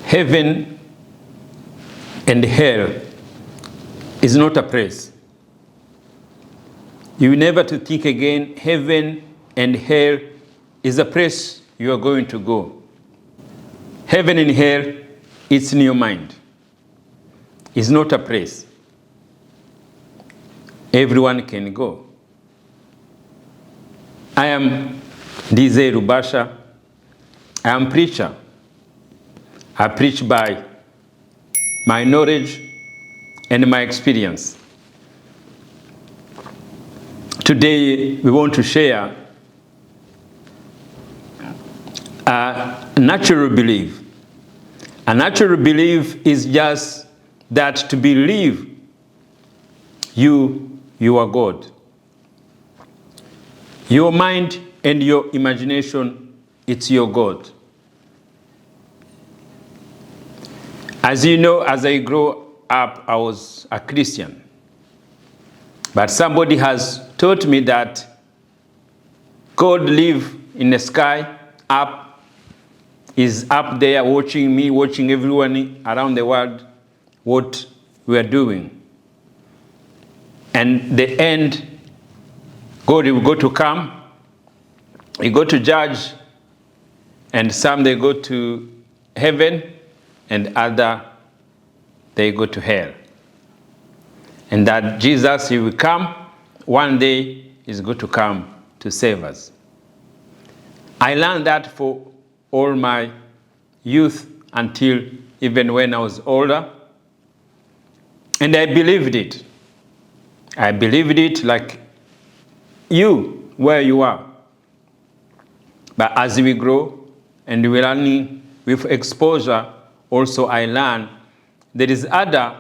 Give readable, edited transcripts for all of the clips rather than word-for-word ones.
Heaven and hell is not a place. You will never to think again, heaven and hell is a place you are going to go. Heaven and hell, it's in your mind. It's not a place. Everyone can go. I am D.Z. Rubasha. I am preacher. I preach by my knowledge and my experience. Today, we want to share a natural belief. A natural belief is just that to believe you are God. Your mind and your imagination, it's your God. As you know, as I grew up, I was a Christian. But somebody has taught me that God lives in the sky, is up there watching me, watching everyone around the world, what we are doing. And the end, God will go to come, He go to judge, and some they go to heaven, and other they go to hell. And that Jesus, He will come, one day He's going to come to save us. I learned that for all my youth until even when I was older. And I believed it. I believed it like you, where you are. But as we grow and we learn with exposure, also I learn there is other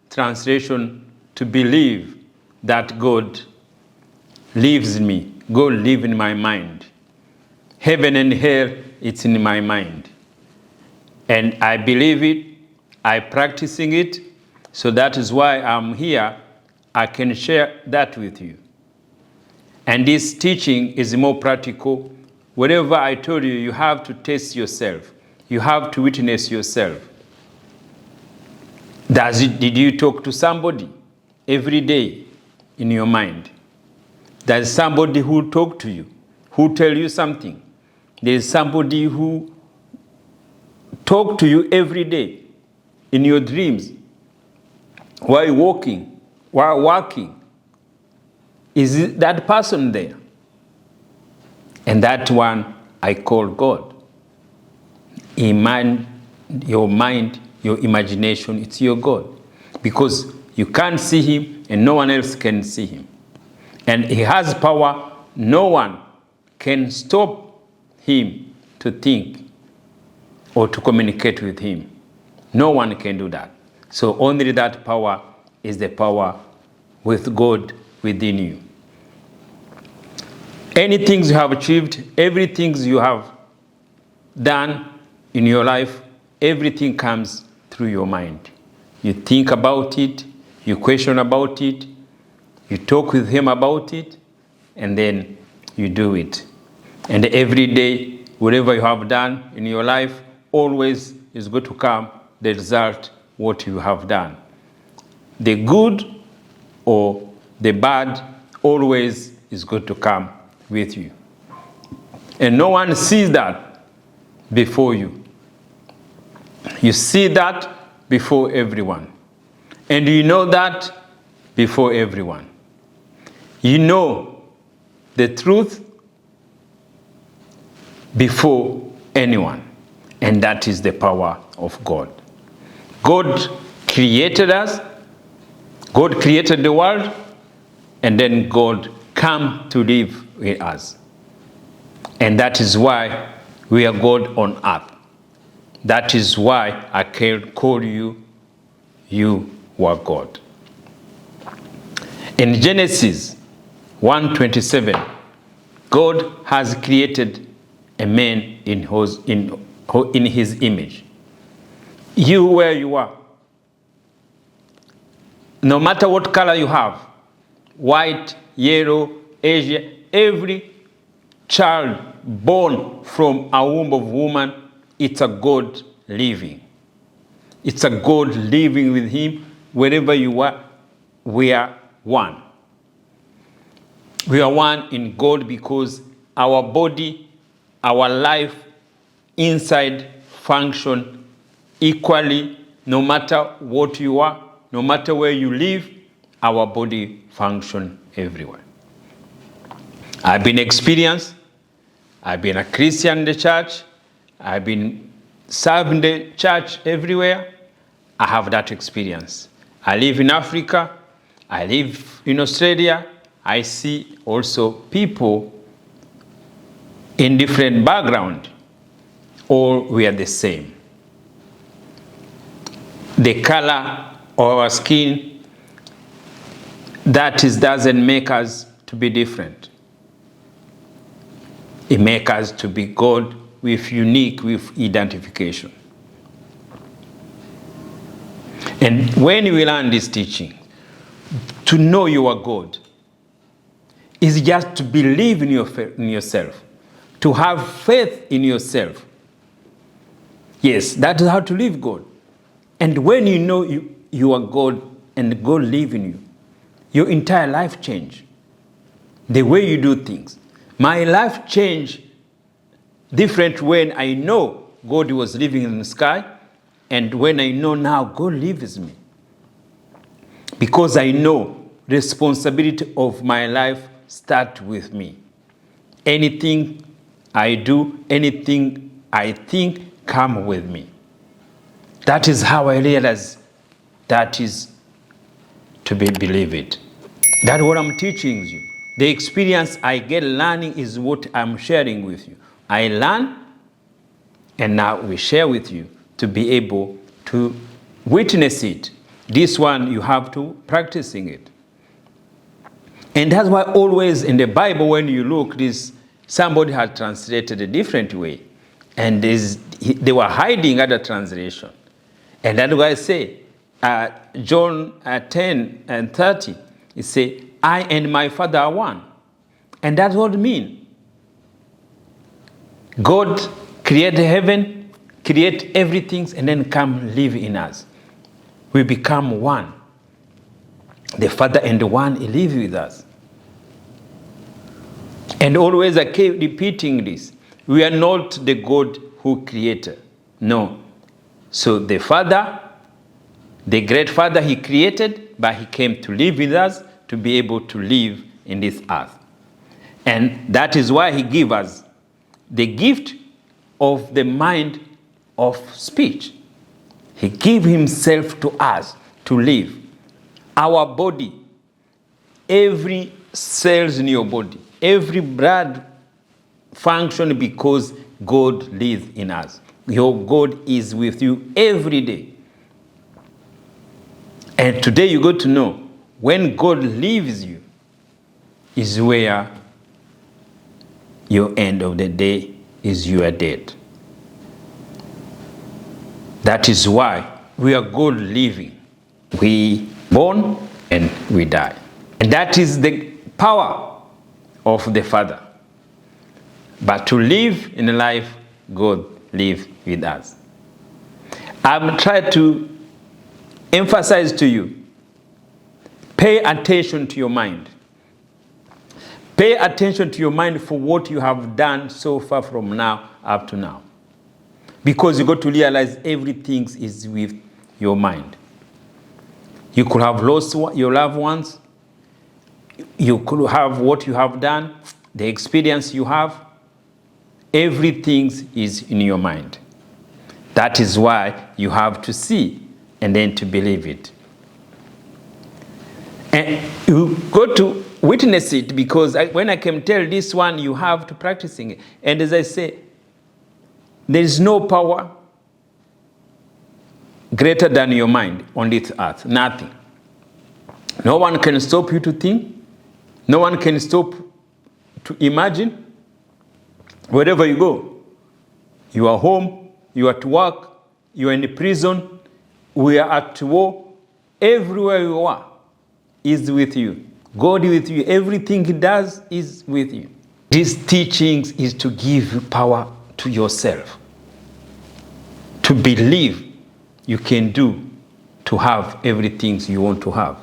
translation to believe that God lives in me. God lives in my mind. Heaven and hell, it's in my mind. And I believe it, I'm practicing it, so that is why I'm here. I can share that with you. And this teaching is more practical. Whatever I told you, you have to test yourself. You have to witness yourself. Did you talk to somebody every day in your mind? There's somebody who talk to you, who tell you something. There's somebody who talk to you every day in your dreams, while walking, while working. Is that person there? And that one I call God. Your mind, your imagination, it's your God. Because you can't see Him and no one else can see Him. And He has power. No one can stop Him to think or to communicate with Him. No one can do that. So only that power is the power with God within you. Anything you have achieved, everything you have done in your life, everything comes through your mind. You think about it, you question about it, you talk with Him about it, and then you do it. And every day, whatever you have done in your life, always is going to come the result what you have done. The good or the bad always is going to come with you. And no one sees that before you. You see that before everyone. And you know that before everyone. You know the truth before anyone. And that is the power of God. God created us. God created the world. And then God came to live with us. And that is why we are God on earth. That is why I can call you are God. In Genesis 1:27, God has created a man in His image. You where you are, no matter what color you have, white, yellow, Asia, every child born from a womb of woman, it's a God living. It's a God living with him. Wherever you are, we are one. We are one in God because our body, our life inside function equally. No matter what you are, no matter where you live, our body function everywhere. I've been experienced. I've been a Christian in the church. I've been serving the church everywhere. I have that experience. I live in Africa. I live in Australia. I see also people in different background. All we are the same. The color of our skin, doesn't make us to be different. It makes us to be God with identification. And when we learn this teaching, to know you are God is just to believe in yourself, to have faith in yourself. Yes, that is how to live God. And when you know you are God and God lives in you, your entire life changes. The way you do things. My life changed different when I know God was living in the sky, and when I know now God lives in me. Because I know responsibility of my life starts with me. Anything I do, anything I think, come with me. That is how I realize that is to be believed. That's what I'm teaching you. The experience I get learning is what I'm sharing with you. I learn, and now we share with you to be able to witness it. This one, you have to practicing it. And that's why always in the Bible, when you look, somebody had translated a different way. And they were hiding other translation. And that's why I say, John 10 and 30, it says, I and my Father are one. And that's what it means. God created heaven, create everything, and then come live in us. We become one. The Father and the One live with us. And always I keep repeating this. We are not the God who created. No. So the Father, the great Father, he created, but he came to live with us to be able to live in this earth. And that is why he gave us the gift of the mind of speech. He gave himself to us to live. Our body, every cells in your body, every blood function because God lives in us. Your God is with you every day. And today you got to know, when God leaves you, is where your end of the day is you are dead. That is why we are God living. We born and we die. And that is the power of the Father. But to live in life, God lives with us. I'm trying to emphasize to you, pay attention to your mind. Pay attention to your mind for what you have done so far from now up to now. Because you got to realize everything is with your mind. You could have lost your loved ones. You could have what you have done, the experience you have. Everything is in your mind. That is why you have to see and then to believe it. And you got to witness it, because when I can tell this one, you have to practicing it. And as I say, there is no power greater than your mind on this earth. Nothing. No one can stop you to think. No one can stop to imagine. Wherever you go, you are home, you are at work, you are in the prison, we are at war. Everywhere you are is with you. God is with you. Everything he does is with you. These teachings is to give you power to yourself, to believe you can do to have everything you want to have.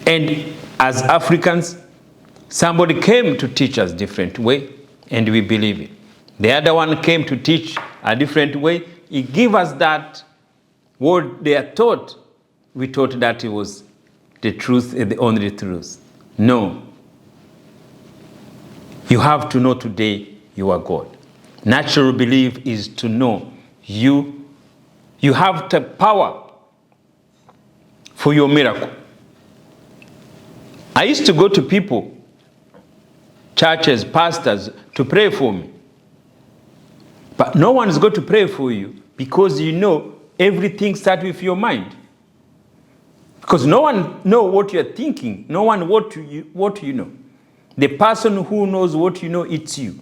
And as Africans, somebody came to teach us different way, and we believe it. The other one came to teach a different way. He gave us that what they are taught. We thought that it was the truth and the only truth. No. You have to know today you are God. Natural belief is to know you have the power for your miracle. I used to go to people, churches, pastors, to pray for me. But no one is going to pray for you because you know everything starts with your mind. Because no one knows what you're thinking. No one what you know. The person who knows what you know, it's you.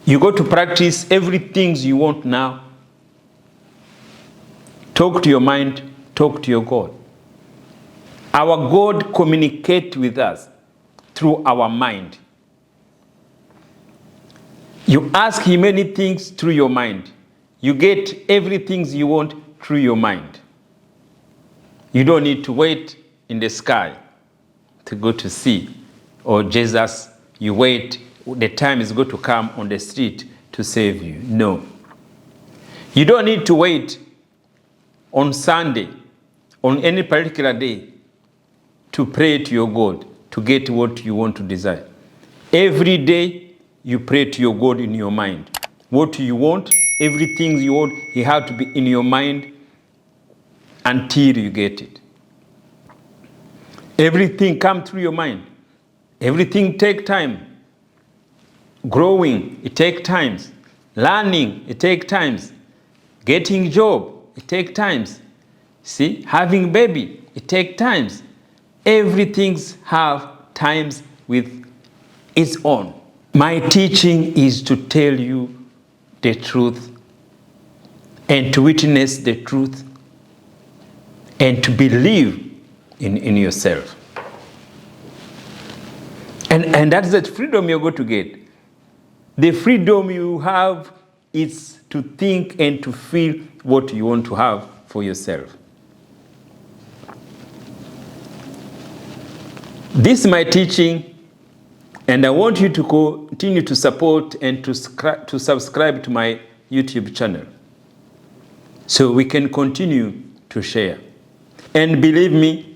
You go to practice everything you want now. Talk to your mind, talk to your God. Our God communicates with us through our mind. You ask him many things through your mind. You get everything you want through your mind. You don't need to wait in the sky to go to see. Or Jesus, you wait, the time is going to come on the street to save you. No. You don't need to wait on Sunday, on any particular day, to pray to your God, to get what you want to desire. Every day, you pray to your God in your mind. What you want, everything you want, you have to be in your mind until you get it. Everything comes through your mind. Everything takes time. Growing, it takes time. Learning, it takes time. Getting job, it takes time. See, having baby, it takes time. Everything have times with its own. My teaching is to tell you the truth and to witness the truth and to believe in yourself. And that's the freedom you're going to get. The freedom you have is to think and to feel what you want to have for yourself. This is my teaching. And I want you to continue to support and to subscribe to my YouTube channel so we can continue to share. And believe me,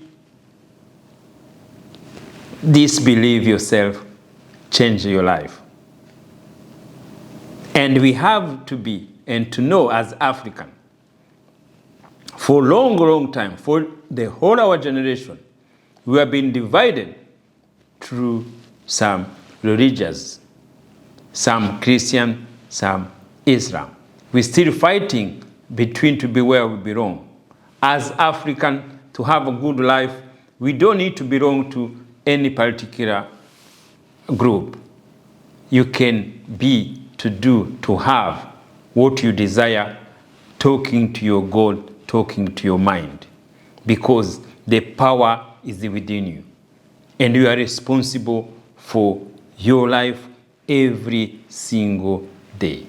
this believe yourself change your life. And we have to be and to know as African, for a long, long time, for the whole our generation, we have been divided through some religious, some Christian, some Islam. We're still fighting between to be where we belong. As African, to have a good life, we don't need to belong to any particular group. You can be, to do, to have what you desire, talking to your God, talking to your mind. Because the power is within you. And you are responsible for your life every single day.